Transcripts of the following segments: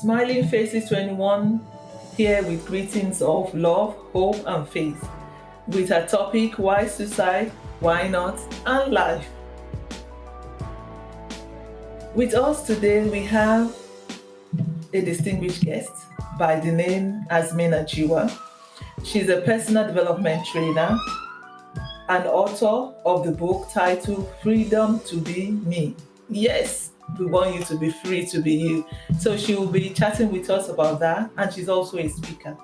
Smilingfaces21 here with greetings of love, hope, and faith. With a topic why suicide, why not, and life. With us today, we have a distinguished guest by the name Asmina Jiwa. She's a personal development trainer and author of the book titled Freedom to Be Me. Yes, we want you to be free to be you. So she will be chatting with us about that, and she's also a speaker.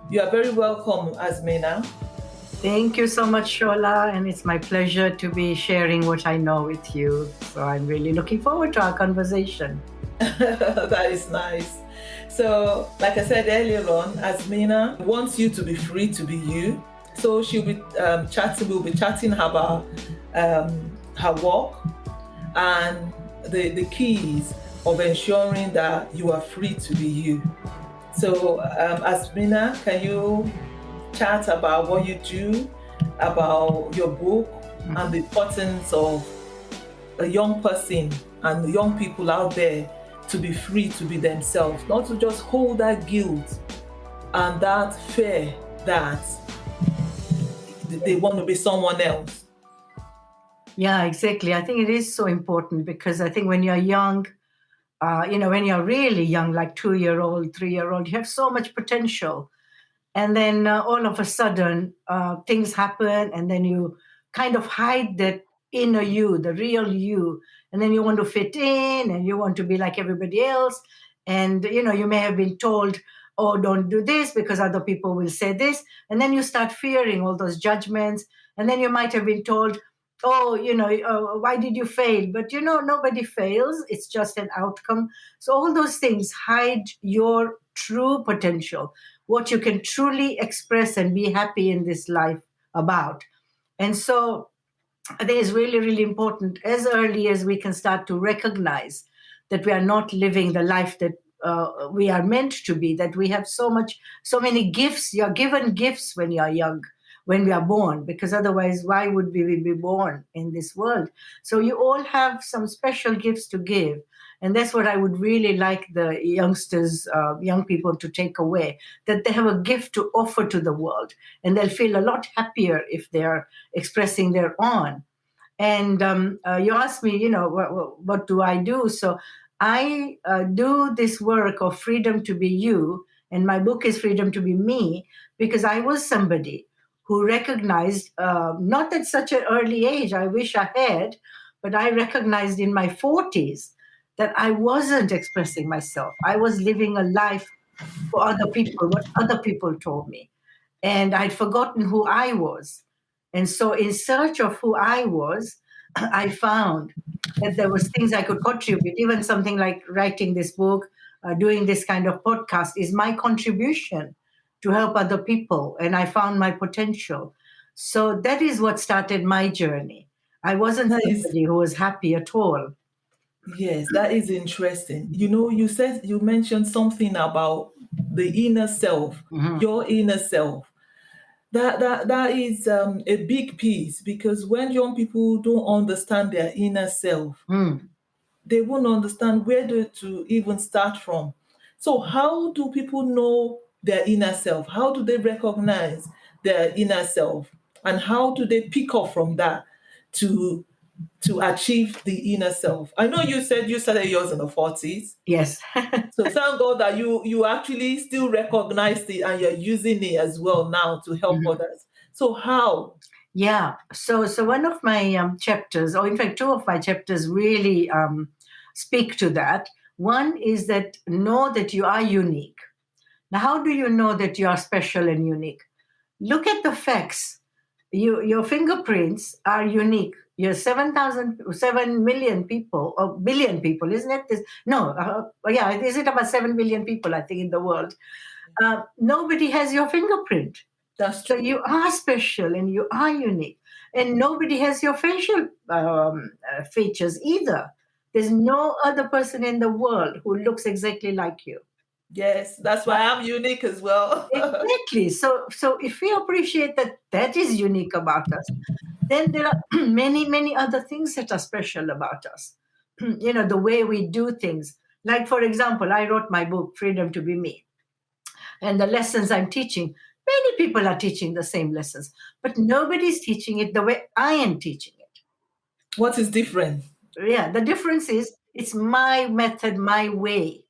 You are very welcome, Asmina. Thank you so much, Shola, and it's my pleasure to be sharing what I know with you. So I'm really looking forward to our conversation. That is nice. So, like I said earlier on, Asmina wants you to be free to be you. So she'll be chatting. We'll be chatting about her work and the keys of ensuring that you are free to be you. So, Asmina, can you chat about what you do, about your book, and the importance of a young person and young people out there to be free to be themselves, not to just hold that guilt and that fear that they want to be someone else. Yeah, exactly. I think it is so important because I think when you're young, when you're really young, like 2-year-old, 3-year-old, you have so much potential. And then all of a sudden, things happen, and then you kind of hide that inner you, the real you. And then you want to fit in, and you want to be like everybody else. And, you may have been told, oh, don't do this because other people will say this. And then you start fearing all those judgments. And then you might have been told, oh, why did you fail? But, nobody fails. It's just an outcome. So all those things hide your true potential, what you can truly express and be happy in this life about. And so I think it's really, really important as early as we can start to recognize that we are not living the life that we are meant to be, that we have so many gifts. You're given gifts when you're young, when we are born, because otherwise, why would we be born in this world? So you all have some special gifts to give. And that's what I would really like the youngsters, young people to take away, that they have a gift to offer to the world. And they'll feel a lot happier if they're expressing their own. And you asked me, what do I do? So I do this work of freedom to be you. And my book is Freedom to Be Me, because I was somebody who recognized, not at such an early age, I wish I had, but I recognized in my 40s that I wasn't expressing myself. I was living a life for other people, what other people told me. And I'd forgotten who I was. And so in search of who I was, I found that there was things I could contribute. Even something like writing this book, doing this kind of podcast is my contribution to help other people. And I found my potential. So that is what started my journey. I wasn't somebody who was happy at all. Yes, that is interesting. You mentioned something about the inner self, your inner self. That is a big piece, because when young people don't understand their inner self, they won't understand where to even start from. So how do people know their inner self? How do they recognize their inner self? And how do they pick up from that to achieve the inner self? I know you said you started yours in the 40s. Yes. So thank God that you actually still recognized it and you're using it as well now to help others. So how? Yeah. So one of my chapters, or in fact, two of my chapters really speak to that. One is that know that you are unique. Now, how do you know that you are special and unique? Look at the facts. Your fingerprints are unique. You're 7 million people, or billion people, isn't it? Is it about 7 billion people, I think, in the world? Nobody has your fingerprint. That's true. So you are special and you are unique. And nobody has your facial features either. There's no other person in the world who looks exactly like you. Yes, that's why I'm unique as well. Exactly. So if we appreciate that is unique about us, then there are many, many other things that are special about us. The way we do things, Like, for example, I wrote my book, Freedom to Be Me, and the lessons I'm teaching, many people are teaching the same lessons, but nobody's teaching it the way I am teaching it. What is different? Yeah, the difference is it's my method, my way,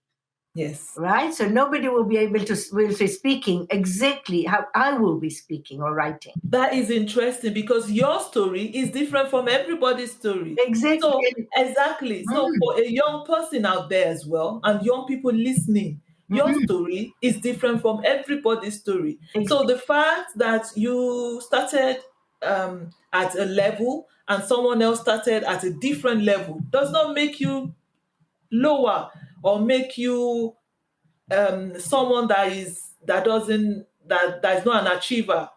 Yes. right? So nobody will be able to will be speaking exactly how I will be speaking or writing. That is interesting because your story is different from everybody's story. Exactly. So, exactly. So, Mm, for a young person out there as well, and young people listening, your mhm. story is different from everybody's story. So, the fact that you started at a level and someone else started at a different level does not make you lower or make you someone that is not an achiever.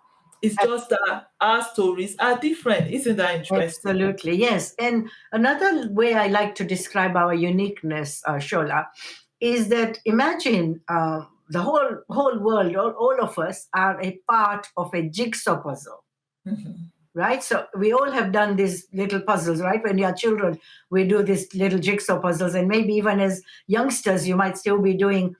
It's just that our stories are different. Isn't that interesting? Absolutely, yes. And another way I like to describe our uniqueness, Shola, is that imagine the whole world, all of us are a part of a jigsaw puzzle, Mhm. right? So we all have done these little puzzles, right? When you are children, we do these little jigsaw puzzles, and maybe even as youngsters, you might still be doing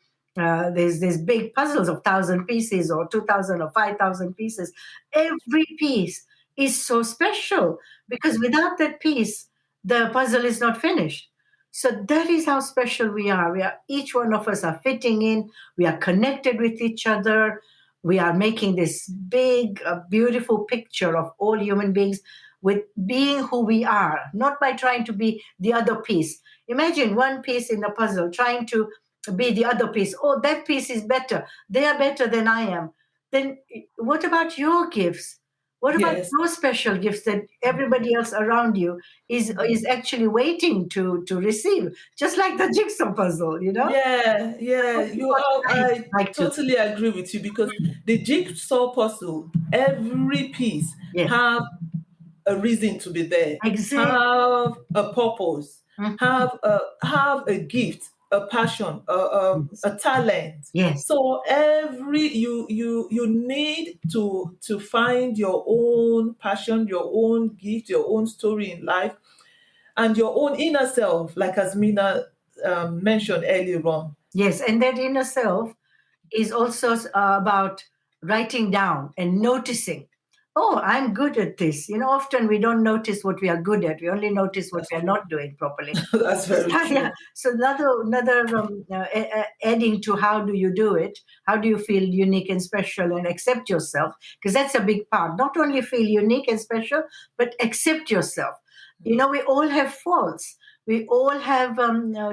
these big puzzles of 1,000 pieces or 2,000 or 5,000 pieces. Every piece is so special because without that piece, the puzzle is not finished. So that is how special we are. We are each one of us are fitting in. We are connected with each other. We are making this big, beautiful picture of all human beings with being who we are, not by trying to be the other piece. Imagine one piece in the puzzle trying to be the other piece. Oh, that piece is better. They are better than I am. Then what about your gifts? What about Yes. your special gifts that everybody else around you is actually waiting to receive? Just like the jigsaw puzzle, you know? Yeah, yeah. That's what I I like to. totally agree with you because the jigsaw puzzle, every piece Yes, have a reason to be there, exactly. have a purpose, Mhm. have a gift, a passion, Yes. a talent. Yes. So every you need to find your own passion, your own gift, your own story in life, and your own inner self, like Asmina mentioned earlier on. Yes, and that inner self is also about writing down and noticing. Oh, I'm good at this. You know, often we don't notice what we are good at. We only notice what That's we are true. not doing properly. That's very Yeah. true. So another adding to how do you do it? How do you feel unique and special and accept yourself? Because that's a big part. Not only feel unique and special, but accept yourself. You know, we all have faults. We all have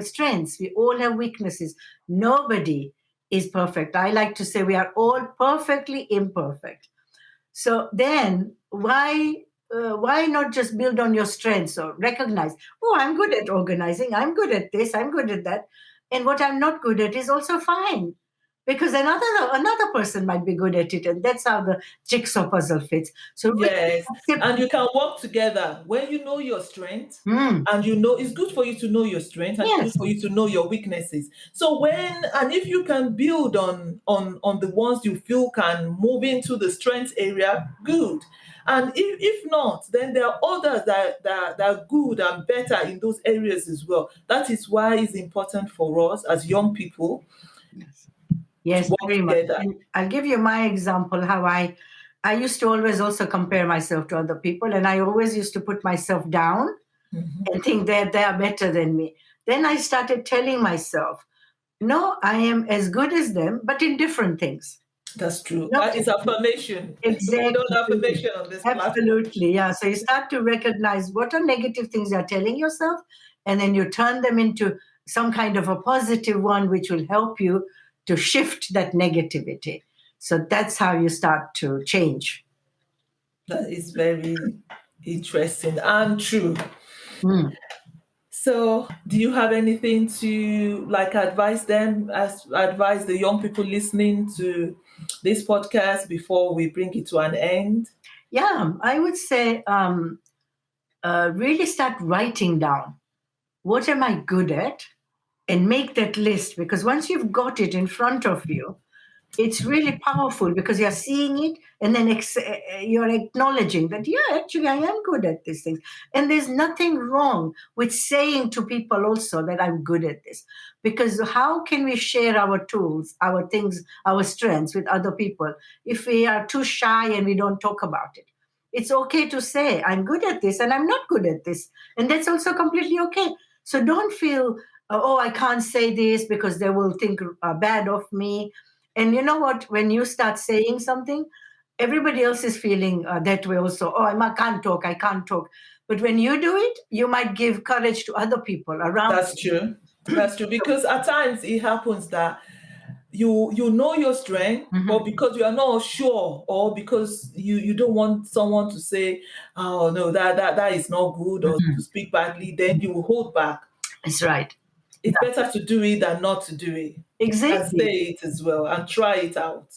strengths. We all have weaknesses. Nobody is perfect. I like to say we are all perfectly imperfect. So then, why not just build on your strengths or recognize? Oh, I'm good at organizing. I'm good at this. I'm good at that. And what I'm not good at is also fine, because another person might be good at it, and that's how the jigsaw puzzle fits. So really Yes, accept. and you can work together when you know your strength, Mm, and you know it's good for you to know your strength, and it's good yes, for you to know your weaknesses. So if you can build on the ones you feel can move into the strength area, good. And if not, then there are others that are good and better in those areas as well. That is why it's important for us as young people yes, to yes, work very much. together. And I'll give you my example how I used to always also compare myself to other people, and I always used to put myself down Mhm. and think that they are better than me. Then I started telling myself, no, I am as good as them, but in different things. That's true. No, That is affirmation. We don't exactly. affirmation on this platform. Absolutely. Yeah. So you start to recognize what are negative things you're telling yourself, and then you turn them into some kind of a positive one, which will help you to shift that negativity. So that's how you start to change. That is very interesting and true. Mm. So, do you have anything to like advise them, as advise the young people listening to this podcast before we bring it to an end? Yeah, I would say really start writing down what am I good at, and make that list, because once you've got it in front of you, it's really powerful because you're seeing it and then you're acknowledging that, yeah, actually, I am good at these things. And there's nothing wrong with saying to people also that I'm good at this. Because how can we share our tools, our things, our strengths with other people if we are too shy and we don't talk about it? It's okay to say, I'm good at this and I'm not good at this. And that's also completely okay. So don't feel, oh, I can't say this because they will think bad of me. And you know what? When you start saying something, everybody else is feeling that way also. Oh, I can't talk. I can't talk. But when you do it, you might give courage to other people around. That's true. That's true. Because at times it happens that you know your strength, Mhm. but because you are not sure, or because you don't want someone to say, oh no, that is not good, or to Mhm. speak badly, then you hold back. That's right. It's Yeah, better to do it than not to do it, and exactly. say it as well and try it out.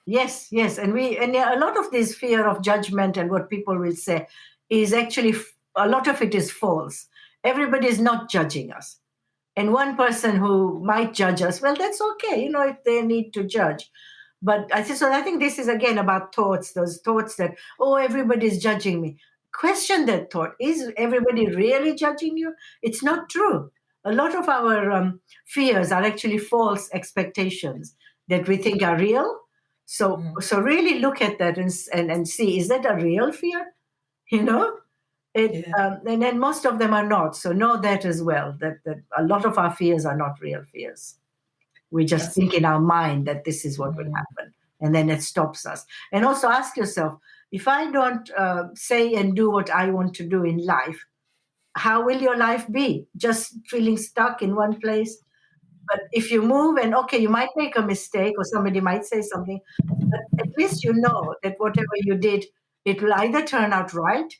Yes, yes, and yeah, a lot of this fear of judgment and what people will say is actually a lot of it is false. Everybody is not judging us, and one person who might judge us, well, that's okay, if they need to judge. But I think this is again about thoughts, those thoughts that, oh, everybody's judging me. Question that thought. Is everybody really judging you? It's not true. A lot of our fears are actually false expectations that we think are real. So really look at that and see, is that a real fear? You know, Yeah, and then most of them are not. So know that as well. That a lot of our fears are not real fears. We just that's think in our mind that this is what will mm, happen, and then it stops us. And also ask yourself, if I don't say and do what I want to do in life, how will your life be? Just feeling stuck in one place? But if you move and okay, you might make a mistake or somebody might say something, but at least you know that whatever you did, it will either turn out right,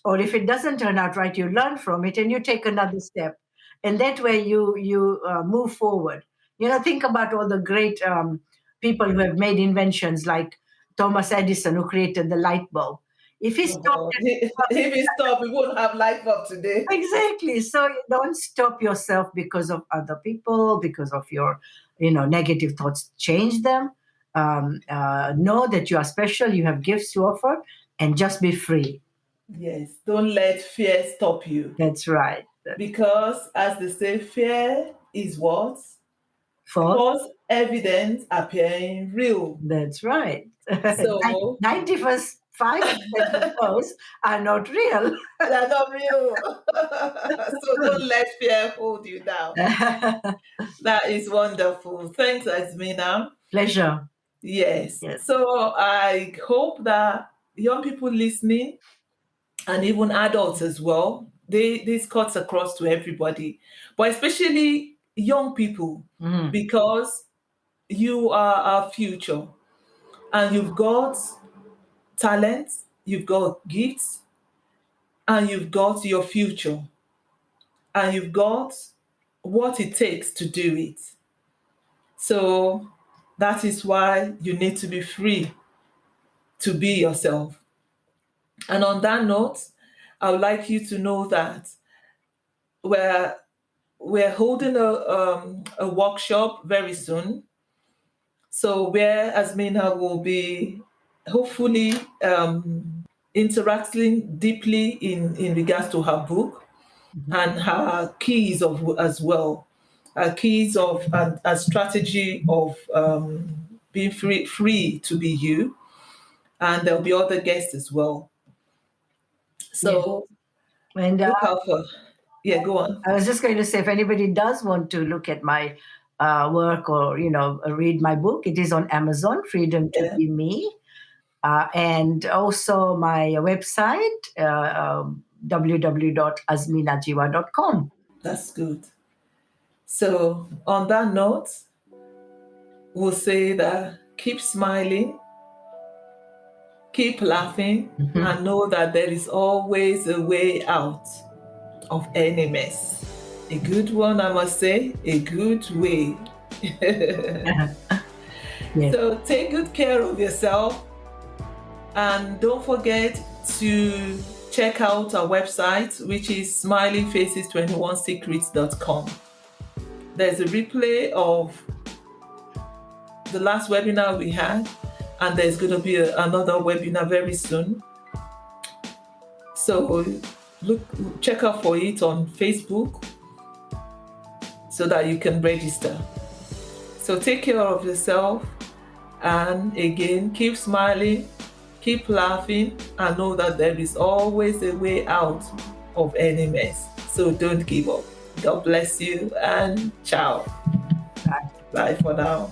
or if it doesn't turn out right, you learn from it and you take another step, and that way you move forward. Think about all the great people who have made inventions, like Thomas Edison, who created the light bulb. If he oh stopped God. at If it stop, we won't have life up today. exactly, so you don't stop yourself because of other people, because of your negative thoughts. Change them. Know that you are special, you have gifts to offer, and just be free. Yes, don't let fear stop you. That's right. Because, as they say, fear is what? False. False evidence appearing real. That's right. So 95% of those are not real. they're not real. So don't let fear hold you down. That is wonderful. Thanks, Asmina. Pleasure. Yes. Yes. So I hope that young people listening, and even adults as well, this cuts across to everybody, but especially young people, Mhm. because you are our future, and you've got talent, you've got gifts, and you've got your future, and you've got what it takes to do it. So that is why you need to be free to be yourself. And on that note, I would like you to know that we're we're holding a workshop very soon. So where Asmina will be hopefully interacting deeply in regards to her book and her keys of as well, her keys of and a strategy of being free to be you. And there'll be other guests as well. Yes. So And look out for. Yeah, go on. I was just going to say, if anybody does want to look at my work or read my book, it is on Amazon. Freedom to Yeah, Be Me, and also my website, www.asminajiwa.com. that's good. So on that note, we'll say that keep smiling, keep laughing, Mhm. and know that there is always a way out of any mess. A good one, I must say, a good way. Yes. So take good care of yourself, and don't forget to check out our website, which is smilingfaces21secrets.com. There's a replay of the last webinar we had, and there's going to be another webinar very soon. So check out for it on Facebook so that you can register. So take care of yourself, and again, keep smiling, keep laughing, and know that there is always a way out of any mess. So don't give up. God bless you, and ciao. Bye. Bye for now.